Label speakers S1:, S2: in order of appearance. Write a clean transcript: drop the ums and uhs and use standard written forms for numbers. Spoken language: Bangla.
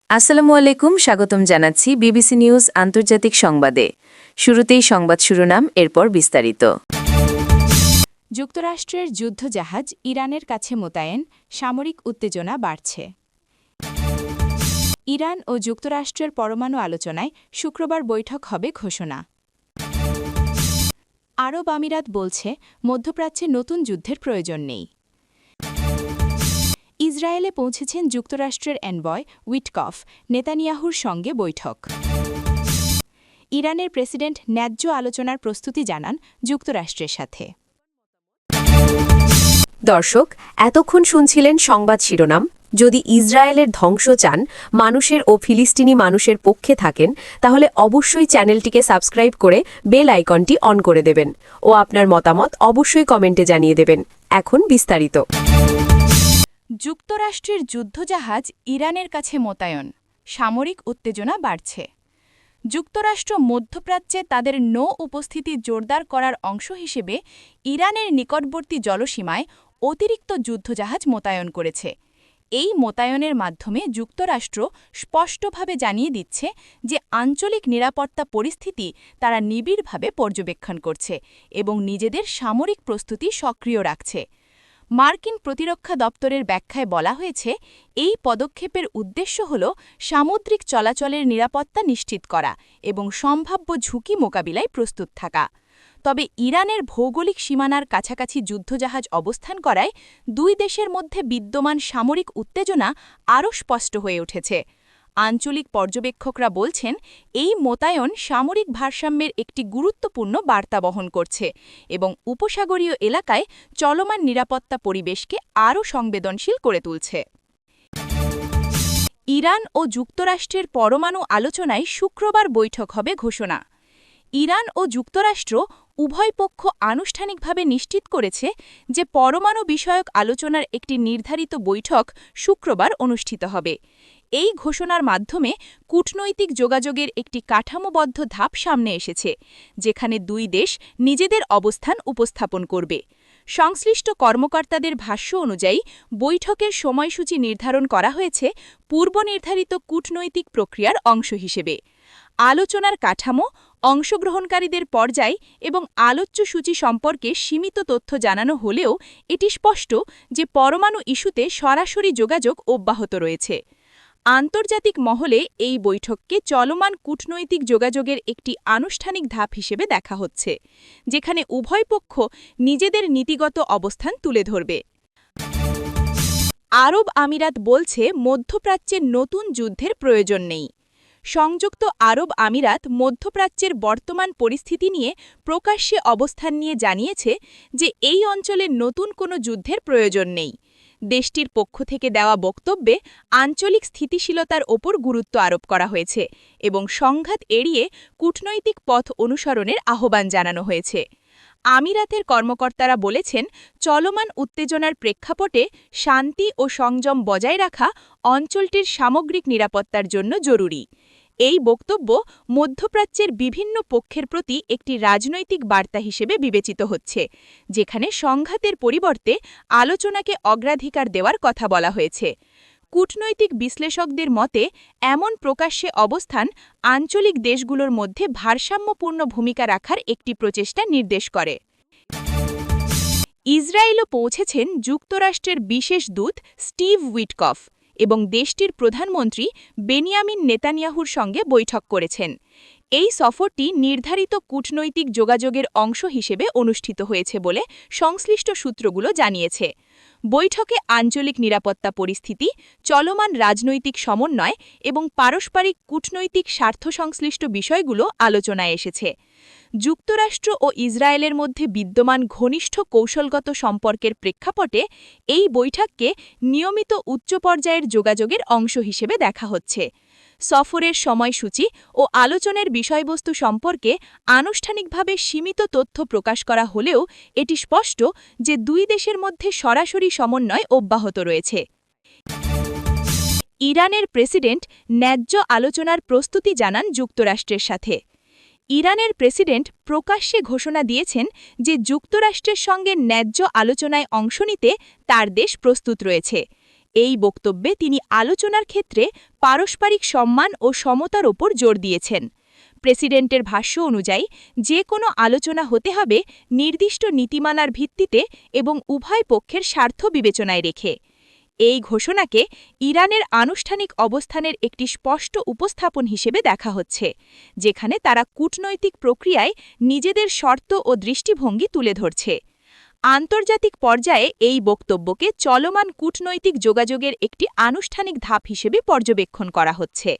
S1: আসসালামু আলাইকুম, স্বাগতম জানাচ্ছি বিবিসি নিউজ আন্তর্জাতিক সংবাদে। শুরুতেই সংবাদ শিরোনাম, এরপর বিস্তারিত।
S2: যুক্তরাষ্ট্রের যুদ্ধজাহাজ ইরানের কাছে মোতায়েন, সামরিক উত্তেজনা বাড়ছে। ইরান ও যুক্তরাষ্ট্রের পরমাণু আলোচনায় শুক্রবার বৈঠক হবে ঘোষণা। আরব আমিরাত বলছে মধ্যপ্রাচ্যে নতুন যুদ্ধের প্রয়োজন নেই। ইসরায়েলে পৌঁছেছেন যুক্তরাষ্ট্রের এনভয় উইটকফ, নেতানিয়াহুর সঙ্গে বৈঠক। ইরানের প্রেসিডেন্ট ন্যায্য আলোচনার প্রস্তুতি জানান যুক্তরাষ্ট্রের সাথে।
S3: দর্শক, এতক্ষণ শুনছিলেন সংবাদ শিরোনাম। যদি ইসরায়েলের ধ্বংস চান, মানুষের ও ফিলিস্তিনি মানুষের পক্ষে থাকেন, তাহলে অবশ্যই চ্যানেলটিকে সাবস্ক্রাইব করে বেল আইকনটি অন করে দেবেন ও আপনার মতামত অবশ্যই কমেন্টে জানিয়ে দেবেন। এখন বিস্তারিত।
S2: যুক্তরাষ্ট্রের যুদ্ধজাহাজ ইরানের কাছে মোতায়েন, সামরিক উত্তেজনা বাড়ছে। যুক্তরাষ্ট্র মধ্যপ্রাচ্যে তাদের নৌ উপস্থিতি জোরদার করার অংশ হিসেবে ইরানের নিকটবর্তী জলসীমায় অতিরিক্ত যুদ্ধজাহাজ মোতায়েন করেছে। এই মোতায়েনের মাধ্যমে যুক্তরাষ্ট্র স্পষ্টভাবে জানিয়ে দিচ্ছে যে আঞ্চলিক নিরাপত্তা পরিস্থিতি তারা নিবিড়ভাবে পর্যবেক্ষণ করছে এবং নিজেদের সামরিক প্রস্তুতি সক্রিয় রাখছে। মার্কিন প্রতিরক্ষা দপ্তরের ব্যাখ্যায় বলা হয়েছে, এই পদক্ষেপের উদ্দেশ্য হল সামুদ্রিক চলাচলের নিরাপত্তা নিশ্চিত করা এবং সম্ভাব্য ঝুঁকি মোকাবিলায় প্রস্তুত থাকা। তবে ইরানের ভৌগোলিক সীমানার কাছাকাছি যুদ্ধজাহাজ অবস্থান করায় দুই দেশের মধ্যে বিদ্যমান সামরিক উত্তেজনা আরও স্পষ্ট হয়ে উঠেছে। আঞ্চলিক পর্যবেক্ষকরা বলছেন, এই মোতায়েন সামরিক ভারসাম্যের একটি গুরুত্বপূর্ণ বার্তা বহন করছে এবং উপসাগরীয় এলাকায় চলমান নিরাপত্তা পরিবেশকে আরও সংবেদনশীল করে তুলছে। ইরান ও যুক্তরাষ্ট্রের পরমাণু আলোচনায় শুক্রবার বৈঠক হবে ঘোষণা। ইরান ও যুক্তরাষ্ট্র উভয় পক্ষ আনুষ্ঠানিকভাবে নিশ্চিত করেছে যে পরমাণু বিষয়ক আলোচনার একটি নির্ধারিত বৈঠক শুক্রবার অনুষ্ঠিত হবে। এই ঘোষণার মাধ্যমে কূটনৈতিক যোগাযোগের একটি কাঠামোবদ্ধ ধাপ সামনে এসেছে, যেখানে দুই দেশ নিজেদের অবস্থান উপস্থাপন করবে। সংশ্লিষ্ট কর্মকর্তাদের ভাষ্য অনুযায়ী বৈঠকের সময়সূচি নির্ধারণ করা হয়েছে পূর্বনির্ধারিত কূটনৈতিক প্রক্রিয়ার অংশ হিসেবে। আলোচনার কাঠামো, অংশগ্রহণকারীদের পর্যায় এবং আলোচ্য সূচি সম্পর্কে সীমিত তথ্য জানানো হলেও এটি স্পষ্ট যে পরমাণু ইস্যুতে সরাসরি যোগাযোগ অব্যাহত রয়েছে। আন্তর্জাতিক মহলে এই বৈঠককে চলমান কূটনৈতিক যোগাযোগের একটি আনুষ্ঠানিক ধাপ হিসেবে দেখা হচ্ছে, যেখানে উভয় পক্ষ নিজেদের নীতিগত অবস্থান তুলে ধরবে। আরব আমিরাত বলছে মধ্যপ্রাচ্যে নতুন যুদ্ধের প্রয়োজন নেই। সংযুক্ত আরব আমিরাত মধ্যপ্রাচ্যের বর্তমান পরিস্থিতি নিয়ে প্রকাশ্যে অবস্থান নিয়ে জানিয়েছে যে এই অঞ্চলে নতুন কোনো যুদ্ধের প্রয়োজন নেই। দেশটির পক্ষ থেকে দেওয়া বক্তব্যে আঞ্চলিক স্থিতিশীলতার ওপর গুরুত্ব আরোপ করা হয়েছে এবং সংঘাত এড়িয়ে কূটনৈতিক পথ অনুসরণের আহ্বান জানানো হয়েছে। আমিরাতের কর্মকর্তারা বলেছেন, চলমান উত্তেজনার প্রেক্ষাপটে শান্তি ও সংযম বজায় রাখা অঞ্চলটির সামগ্রিক নিরাপত্তার জন্য জরুরি। এই বক্তব্য মধ্যপ্রাচ্যের বিভিন্ন পক্ষের প্রতি একটি রাজনৈতিক বার্তা হিসেবে বিবেচিত হচ্ছে, যেখানে সংঘাতের পরিবর্তে আলোচনাকে অগ্রাধিকার দেওয়ার কথা বলা হয়েছে। কূটনৈতিক বিশ্লেষকদের মতে, এমন প্রকাশ্যে অবস্থান আঞ্চলিক দেশগুলোর মধ্যে ভারসাম্যপূর্ণ ভূমিকা রাখার একটি প্রচেষ্টা নির্দেশ করে। ইসরায়েলও পৌঁছেছেন যুক্তরাষ্ট্রের বিশেষ দূত স্টিভ উইটকফ এবং দেশটির প্রধানমন্ত্রী বেনিয়ামিন নেতানিয়াহুর সঙ্গে বৈঠক করেছেন। এই সফরটি নির্ধারিত কূটনৈতিক যোগাযোগের অংশ হিসেবে অনুষ্ঠিত হয়েছে বলে সংশ্লিষ্ট সূত্রগুলো জানিয়েছে। বৈঠকে আঞ্চলিক নিরাপত্তা পরিস্থিতি, চলমান রাজনৈতিক সমন্বয় এবং পারস্পরিক কূটনৈতিক স্বার্থসংশ্লিষ্ট বিষয়গুলো আলোচনায় এসেছে। যুক্তরাষ্ট্র ও ইসরায়েলের মধ্যে বিদ্যমান ঘনিষ্ঠ কৌশলগত সম্পর্কের প্রেক্ষাপটে এই বৈঠককে নিয়মিত উচ্চ পর্যায়ের যোগাযোগের অংশ হিসেবে দেখা হচ্ছে। সফরের সময়সূচি ও আলোচনার বিষয়বস্তু সম্পর্কে আনুষ্ঠানিকভাবে সীমিত তথ্য প্রকাশ করা হলেও এটি স্পষ্ট যে দুই দেশের মধ্যে সরাসরি সমন্বয় অব্যাহত রয়েছে। ইরানের প্রেসিডেন্ট ন্যায্য আলোচনার প্রস্তুতি জানান যুক্তরাষ্ট্রের সাথে। ইরানের প্রেসিডেন্ট প্রকাশ্যে ঘোষণা দিয়েছেন যে যুক্তরাষ্ট্রের সঙ্গে ন্যায্য আলোচনায় অংশ নিতে তার দেশ প্রস্তুত রয়েছে। এই বক্তব্যে তিনি আলোচনার ক্ষেত্রে পারস্পরিক সম্মান ও সমতার ওপর জোর দিয়েছেন। প্রেসিডেন্টের ভাষ্য অনুযায়ী যে কোনো আলোচনা হতে হবে নির্দিষ্ট নীতিমালার ভিত্তিতে এবং উভয় পক্ষের স্বার্থ বিবেচনায় রেখে। এই ঘোষণাকে ইরানের আনুষ্ঠানিক অবস্থানের একটি স্পষ্ট উপস্থাপন হিসেবে দেখা হচ্ছে, যেখানে তারা কূটনৈতিক প্রক্রিয়ায় নিজেদের শর্ত ও দৃষ্টিভঙ্গি তুলে ধরছে। আন্তর্জাতিক পর্যায়ে এই বক্তব্যকে চলমান কূটনৈতিক যোগাযোগের একটি আনুষ্ঠানিক ধাপ হিসেবে পর্যবেক্ষণ করা হচ্ছে।